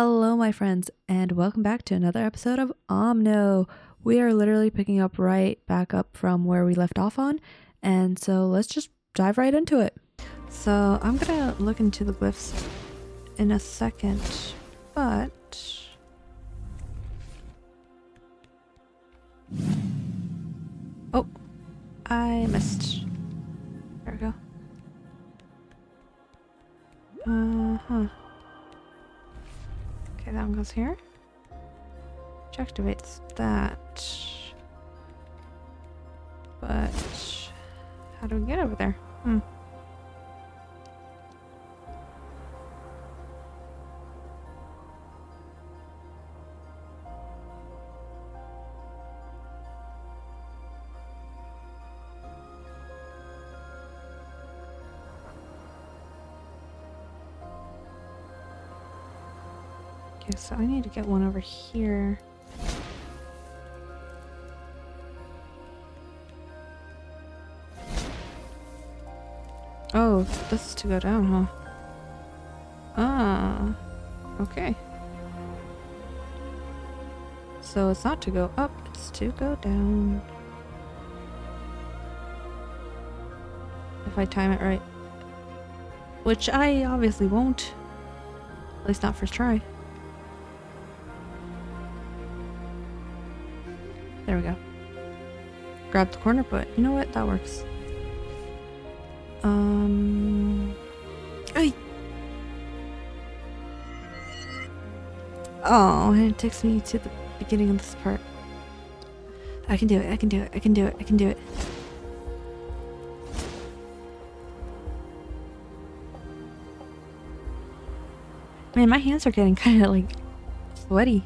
Hello, my friends, and welcome back to another episode of Omno. We are literally picking up right back up from where we left off on, and so let's just dive right into it. So I'm gonna look into the glyphs in a second, but oh, I missed. There we go. Okay, that one goes here. Which activates that. But how do we get over there? Okay, so I need to get one over here. Oh, this is to go down, huh? Ah, okay. So it's not to go up, it's to go down. If I time it right. Which I obviously won't. At least not first try. There we go. Grab the corner, but you know what? That works. Ay. Oh, and it takes me to the beginning of this part. I can do it, I can do it, I can do it, I can do it. Man, my hands are getting kind of like sweaty.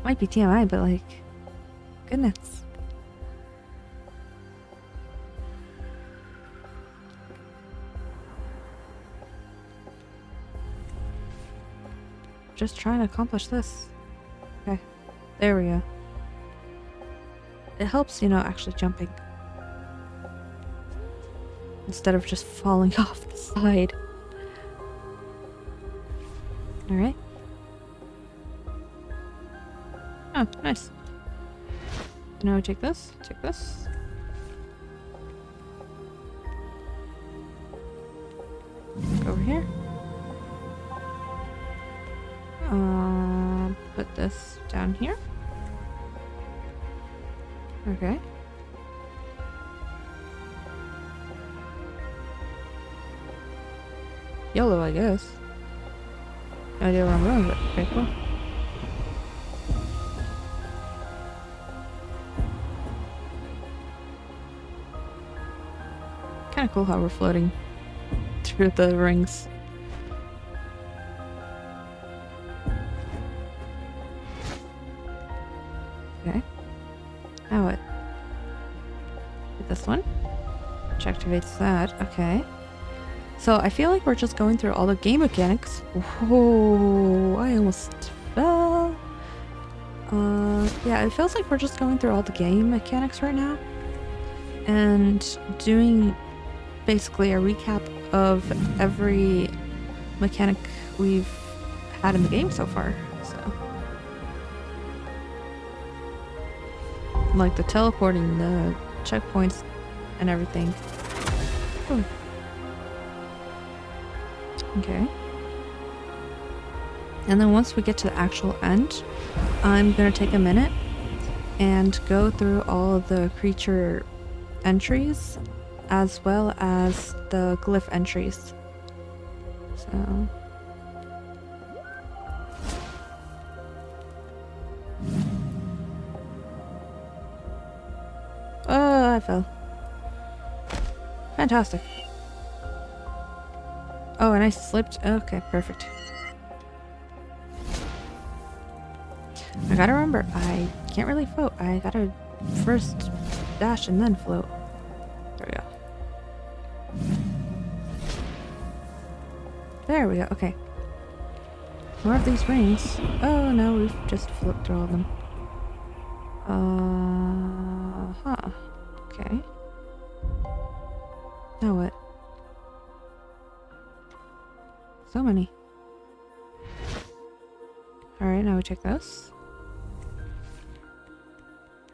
Might be TMI, but like, goodness. Just trying to accomplish this. Okay, there we go. It helps, you know, actually jumping. Instead of just falling off the side. Alright. Oh, nice. Now take this, take this. Go over here. Put this down here. Okay. Yellow, I guess. No idea where I'm going, but okay, cool. Kind of cool how we're floating through the rings. Okay. Now what? Hit this one. Which activates that. Okay. So I feel like we're just going through all the game mechanics. Whoa, I almost fell. Yeah, it feels like we're just going through all the game mechanics right now. And doing basically a recap of every mechanic we've had in the game so far. So, like the teleporting, the checkpoints, and everything. Ooh. Okay. And then once we get to the actual end, I'm gonna take a minute and go through all of the creature entries as well as the glyph entries. So oh, I fell. Fantastic. Oh, and I slipped. Okay, perfect. I gotta remember, I can't really float. I gotta first dash and then float. There we go. There we go, okay. More of these rings. Oh no, we've just flipped through all of them. Okay. Now what? So many. Alright, now we take this.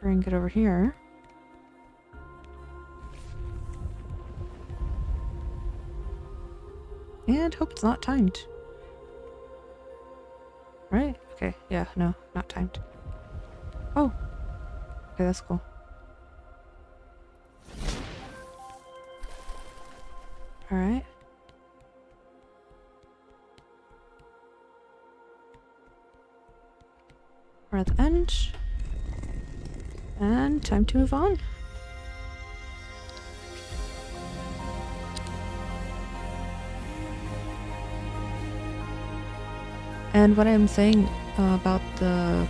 Bring it over here. And hope it's not timed. Right? Okay, yeah, no, not timed. Oh! Okay, that's cool. Alright. We're at the end. And time to move on. And what I'm saying about the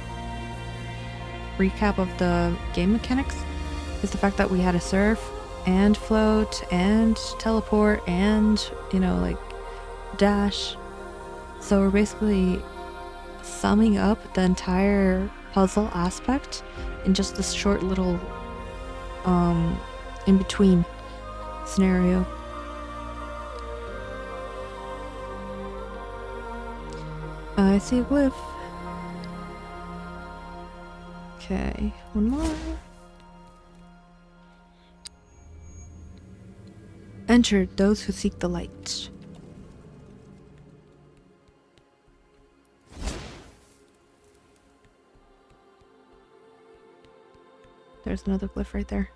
recap of the game mechanics is the fact that we had to surf and float and teleport and, you know, like dash. So we're basically summing up the entire puzzle aspect in just this short little in between scenario. I see a glyph. Okay, one more. Enter those who seek the light. There's another glyph right there.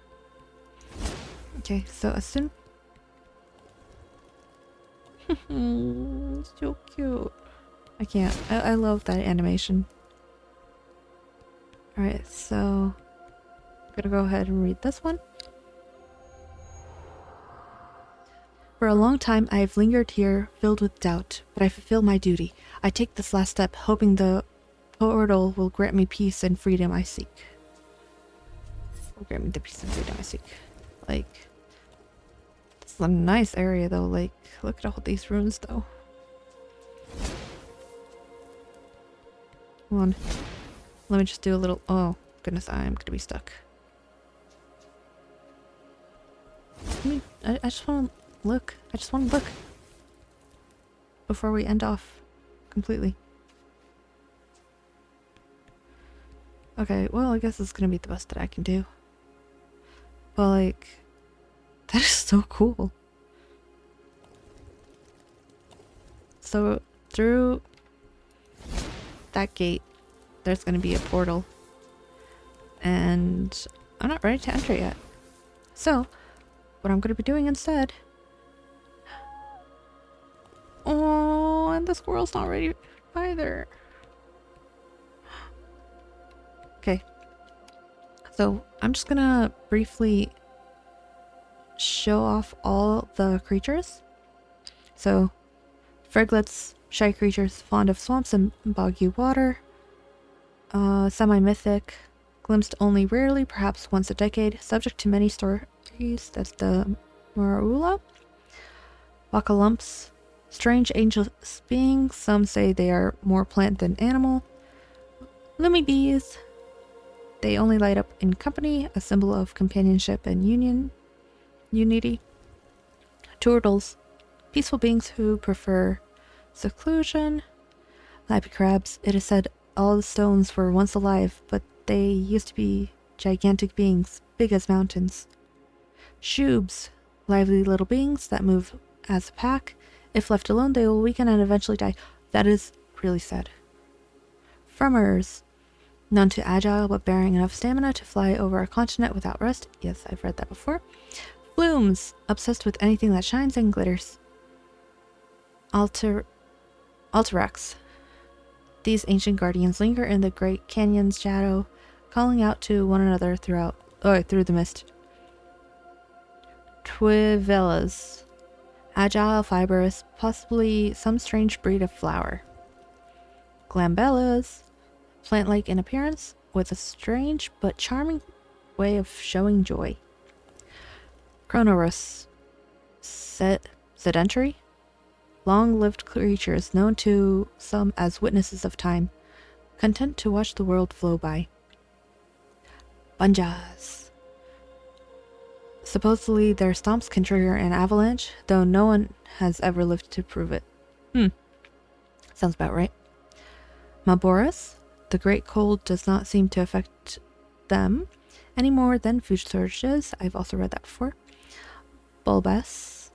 Okay, so as soon... so cute. I can't. I love that animation. Alright, so... I'm gonna go ahead and read this one. For a long time I have lingered here, filled with doubt, but I fulfill my duty. I take this last step, hoping the portal will grant me peace and freedom I seek. Will grant me the peace and freedom I seek. Like... This is a nice area though, like, look at all these runes though. Hold on. Let me just do a little... Oh, goodness, I'm gonna be stuck. I just want to look. I just want to look. Before we end off completely. Okay, well, I guess it's gonna be the best that I can do. But, like... That is so cool. So, through that gate, there's gonna be a portal. And I'm not ready to enter yet. So, what I'm gonna be doing instead... Oh, and the squirrel's not ready either. Okay. So, I'm just gonna briefly show off all the creatures. So, Friglets, shy creatures fond of swamps and boggy water. Semi-mythic, glimpsed only rarely, perhaps once a decade, subject to many stories. That's the Marula. Wakalumps, strange angel beings. Some say they are more plant than animal. Lumi bees. They only light up in company, a symbol of companionship and unity. Turtles, peaceful beings who prefer seclusion. Lappy crabs, it is said all the stones were once alive, but they used to be gigantic beings, big as mountains. Shoobs, lively little beings that move as a pack. If left alone, they will weaken and eventually die. That is really sad. Frummers, none too agile, but bearing enough stamina to fly over a continent without rest. Yes, I've read that before. Flumes, obsessed with anything that shines and glitters. Alteracs. These ancient guardians linger in the Great Canyon's shadow, calling out to one another through the mist. Twivellas. Agile, fibrous, possibly some strange breed of flower. Glambellas. Plant-like in appearance, with a strange but charming way of showing joy. Chronorus. Sedentary. Long-lived creatures known to some as witnesses of time, content to watch the world flow by. Bunjas. Supposedly their stomps can trigger an avalanche, though no one has ever lived to prove it. Sounds about right. Maboras, the great cold does not seem to affect them any more than food shortages. I've also read that before. Bulbous,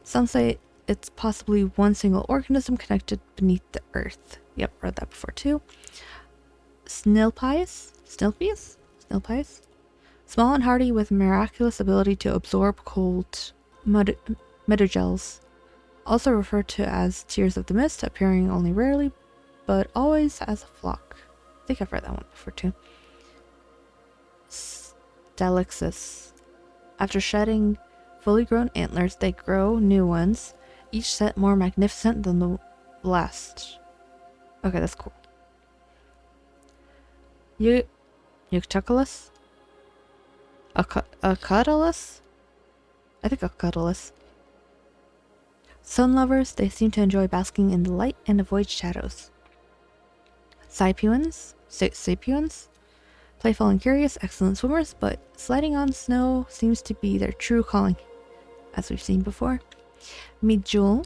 some say it's possibly one single organism connected beneath the earth. Yep, read that before too. Snilpies, small and hardy with miraculous ability to absorb cold. Metagels, also referred to as tears of the mist, appearing only rarely, but always as a flock. I think I've read that one before too. Stalixus, after shedding fully grown antlers, they grow new ones, each set more magnificent than the last. Okay, that's cool. Euctuculus? Acutilus? I think Acutilus. Sun lovers, they seem to enjoy basking in the light and avoid shadows. Sapiens, playful and curious, excellent swimmers, but sliding on snow seems to be their true calling, as we've seen before. Medjool,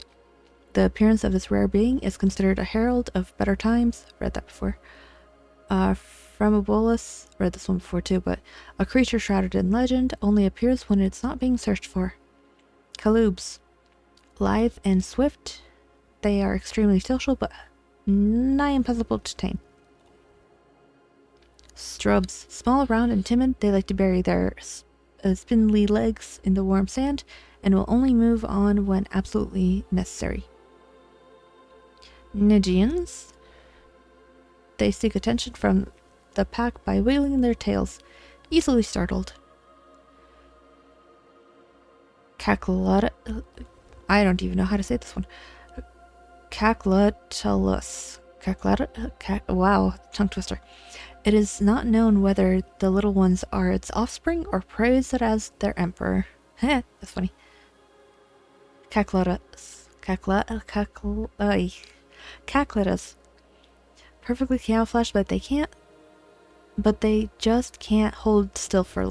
the appearance of this rare being is considered a herald of better times. Read that before. Fremibolus, read this one before too, but a creature shrouded in legend, only appears when it's not being searched for. Caloobs, lithe and swift, they are extremely social but nigh impossible to tame. Strubs, small, round, and timid, they like to bury their spindly legs in the warm sand and will only move on when absolutely necessary. Nigians, they seek attention from the pack by wiggling their tails, easily startled. Caclota, I don't even know how to say this one. Caclotulus. Wow, tongue twister. It is not known whether the little ones are its offspring or praise it as their emperor. Heh, that's funny. Caclotus. Caclotus. Perfectly camouflaged, but they just can't hold still for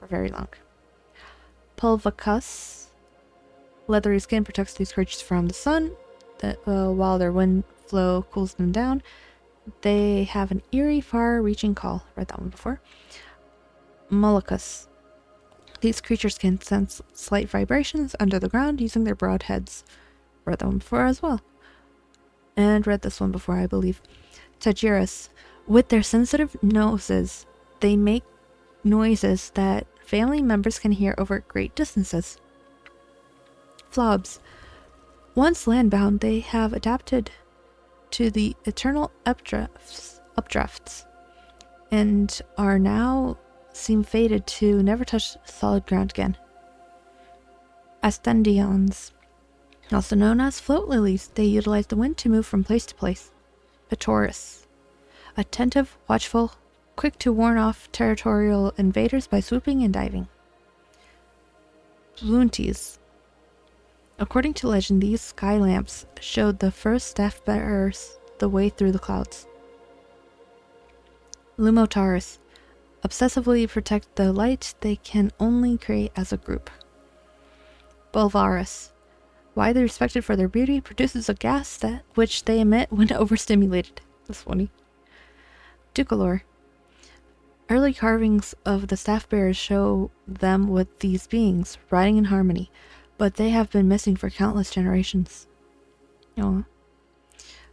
very long. Pulvicus. Leathery skin protects these creatures from the sun, while their wind flow cools them down. They have an eerie, far-reaching call. Read that one before. Molluscus. These creatures can sense slight vibrations under the ground using their broad heads. Read that one before as well. And read this one before, I believe. Tajiras. With their sensitive noses, they make noises that family members can hear over great distances. Flobs. Once landbound, they have adapted to the eternal updrafts and are now seem fated to never touch solid ground again. Astendions, also known as float lilies, they utilize the wind to move from place to place. Pitoris, attentive, watchful, quick to warn off territorial invaders by swooping and diving. Blunties. According to legend, these sky lamps showed the first staff bearers the way through the clouds. Lumotaris. Obsessively protect the light they can only create as a group. Bulvaris. Widely respected for their beauty, produces a gas which they emit when overstimulated. That's funny. Dukalor. Early carvings of the staff bearers show them with these beings, riding in harmony, but they have been missing for countless generations. Oh.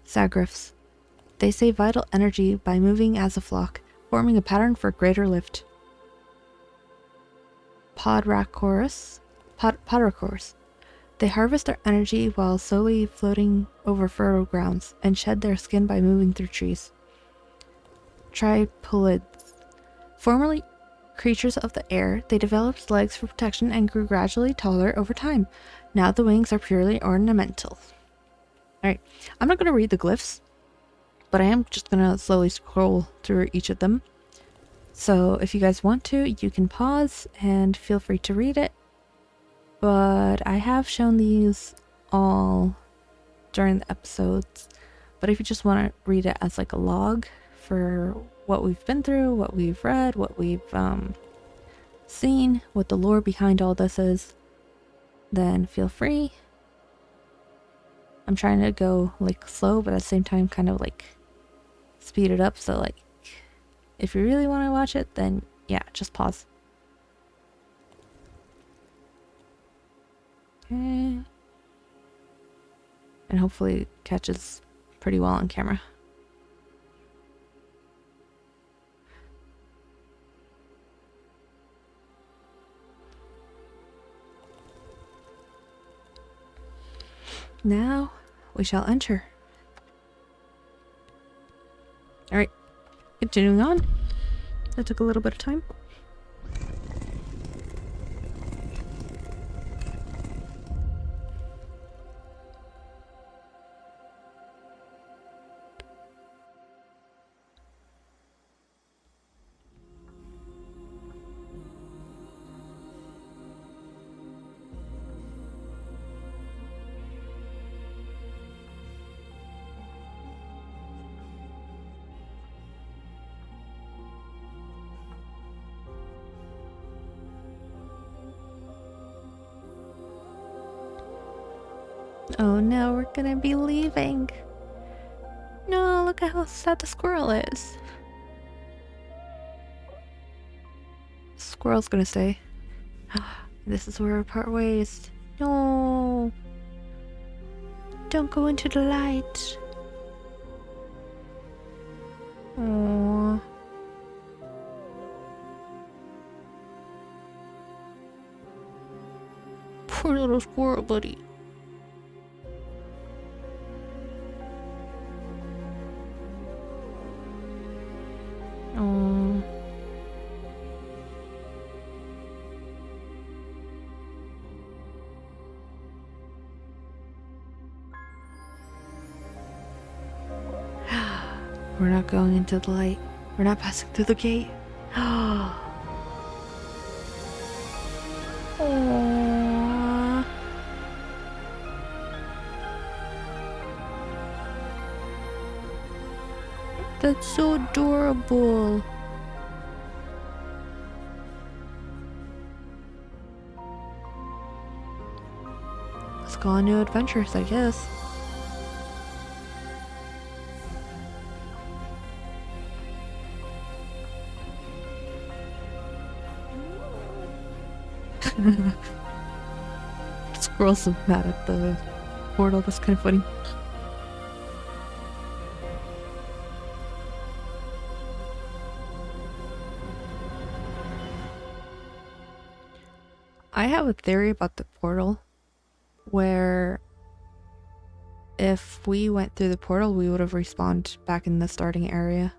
Sagrifs. They save vital energy by moving as a flock, forming a pattern for greater lift. Podracorus. They harvest their energy while slowly floating over fertile grounds and shed their skin by moving through trees. Tripolids. Formerly creatures of the air, they developed legs for protection and grew gradually taller over time. Now the wings are purely ornamental. Alright, I'm not going to read the glyphs, but I am just going to slowly scroll through each of them. So if you guys want to, you can pause and feel free to read it. But I have shown these all during the episodes. But if you just want to read it as like a log for what we've been through, what we've read, what we've seen, what the lore behind all this is, then feel free. I'm trying to go like slow, but at the same time kind of like speed it up, so like if you really want to watch it, then yeah, just pause. Okay. And hopefully it catches pretty well on camera. Now we shall enter. Alright, continuing on. That took a little bit of time. Oh no, we're gonna be leaving. No, look at how sad the squirrel is. Squirrel's gonna stay. This is where we part ways. No. Don't go into the light. Aww. Poor little squirrel buddy. Oh. We're not going into the light. We're not passing through the gate. Aww. That's so adorable. Let's go on new adventures, I guess. Squirrel's so mad at the portal, that's kind of funny. I have a theory about the portal where if we went through the portal, we would have respawned back in the starting area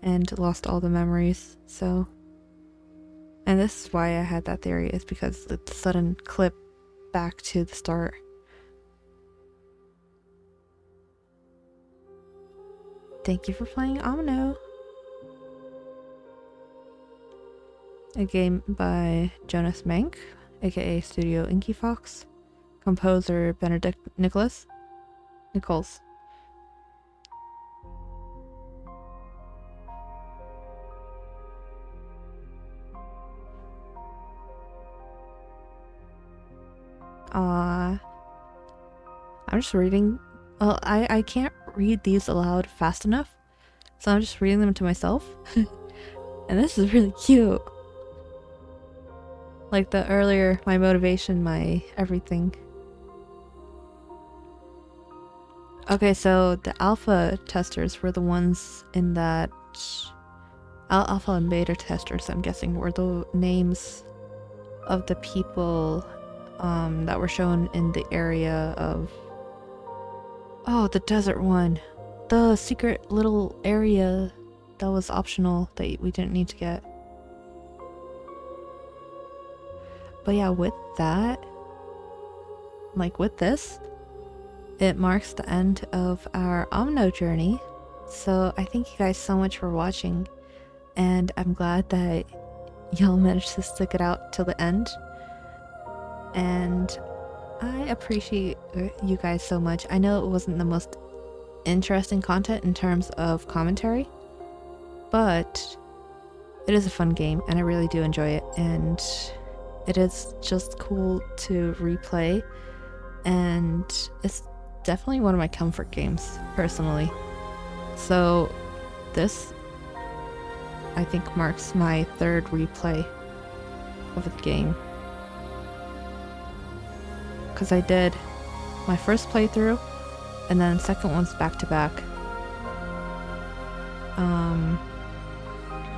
and lost all the memories, so... And this is why I had that theory, is because the sudden clip back to the start. Thank you for playing Omno. A game by Jonas Mank, aka Studio Inky Fox. Composer Benedict Nichols. I'm just reading. Well, I can't read these aloud fast enough, so I'm just reading them to myself. And this is really cute. Like the earlier, my motivation, my everything. Okay, so the alpha testers were the ones in that... Alpha and beta testers, I'm guessing, were the names of the people that were shown in the area of... Oh, the desert one. The secret little area that was optional that we didn't need to get. But yeah, with that, like with this, it marks the end of our Omno journey. So I thank you guys so much for watching, and I'm glad that y'all managed to stick it out till the end. And I appreciate you guys so much. I know it wasn't the most interesting content in terms of commentary, but it is a fun game and I really do enjoy it, and it is just cool to replay, and it's definitely one of my comfort games personally. So this, I think, marks my third replay of the game. Because I did my first playthrough, and then second one's back to back.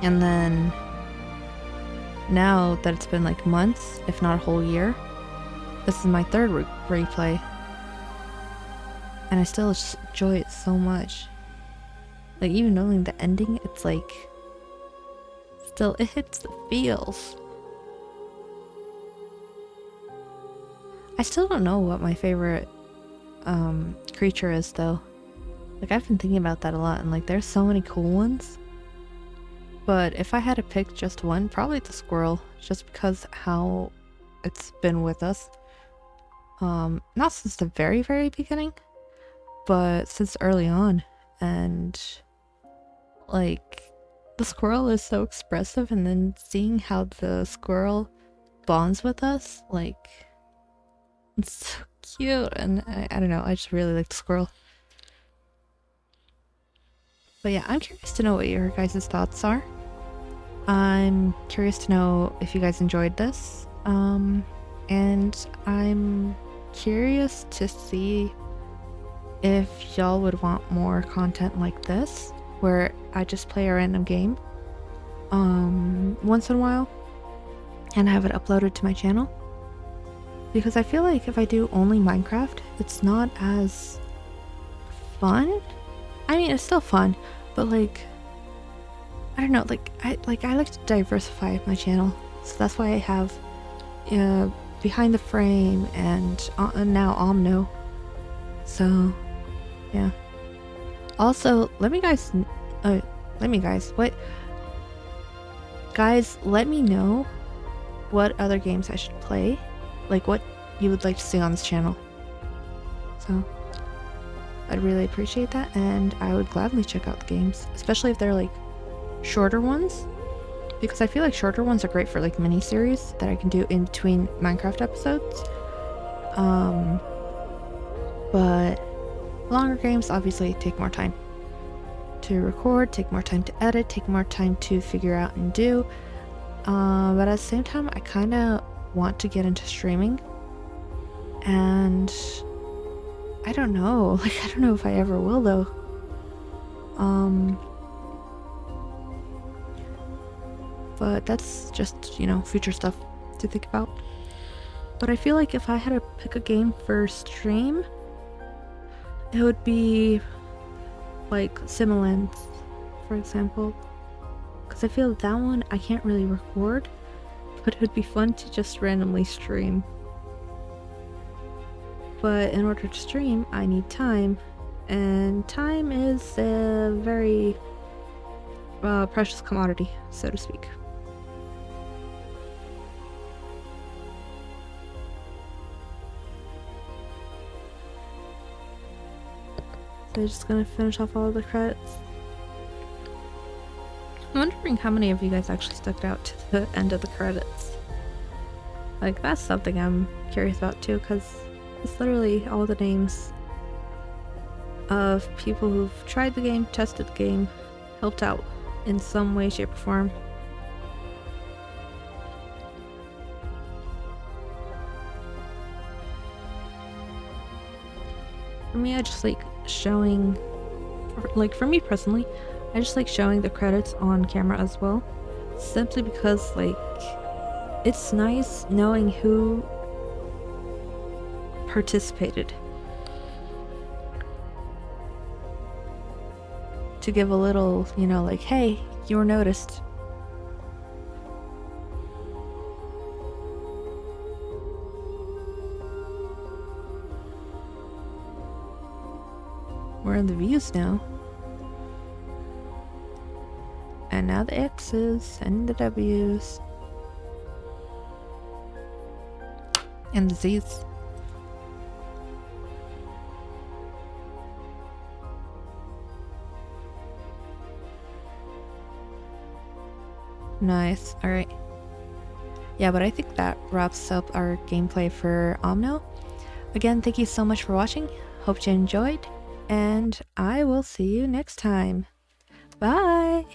And then now that it's been like months, if not a whole year, this is my third replay. And I still just enjoy it so much. Like, even knowing the ending, it's like, still, it hits the feels. I still don't know what my favorite creature is, though. Like, I've been thinking about that a lot, and like, there's so many cool ones. But if I had to pick just one, probably the squirrel, just because how it's been with us. Not since the very, very beginning, but since early on. And like, the squirrel is so expressive, and then seeing how the squirrel bonds with us, like, it's so cute. And I don't know, I just really like the squirrel. But yeah, I'm curious to know what your guys' thoughts are. I'm curious to know if you guys enjoyed this. And I'm curious to see if y'all would want more content like this, where I just play a random game once in a while and have it uploaded to my channel. Because I feel like if I do only Minecraft, it's not as fun. I mean, it's still fun, but like, I don't know, I like to diversify my channel, so that's why I have Behind the Frame and now Omno. So yeah. Also, let me know what other games I should play, like what you would like to see on this channel. So I'd really appreciate that, and I would gladly check out the games, especially if they're like shorter ones, because I feel like shorter ones are great for like mini series that I can do in between Minecraft episodes. But longer games obviously take more time to record, take more time to edit, take more time to figure out and do. But at the same time, I kind of want to get into streaming, and I don't know, like, I don't know if I ever will though. But that's just, you know, future stuff to think about. But I feel like if I had to pick a game for stream, it would be like Simulants, for example. Because I feel that one I can't really record, but it would be fun to just randomly stream. But in order to stream, I need time, and time is a very precious commodity, so to speak. So I'm just gonna finish off all of the credits. I'm wondering how many of you guys actually stuck out to the end of the credits. Like, that's something I'm curious about too, because it's literally all the names of people who've tried the game, tested the game, helped out in some way, shape, or form. For me, I just like showing, like, for me personally, I just like showing the credits on camera as well, simply because, like, it's nice knowing who participated, to give a little, you know, like, hey, you were noticed. We're in the views now. And now the X's and the W's. And the Z's. Nice. Alright. Yeah, but I think that wraps up our gameplay for Omno. Again, thank you so much for watching. Hope you enjoyed, and I will see you next time. Bye!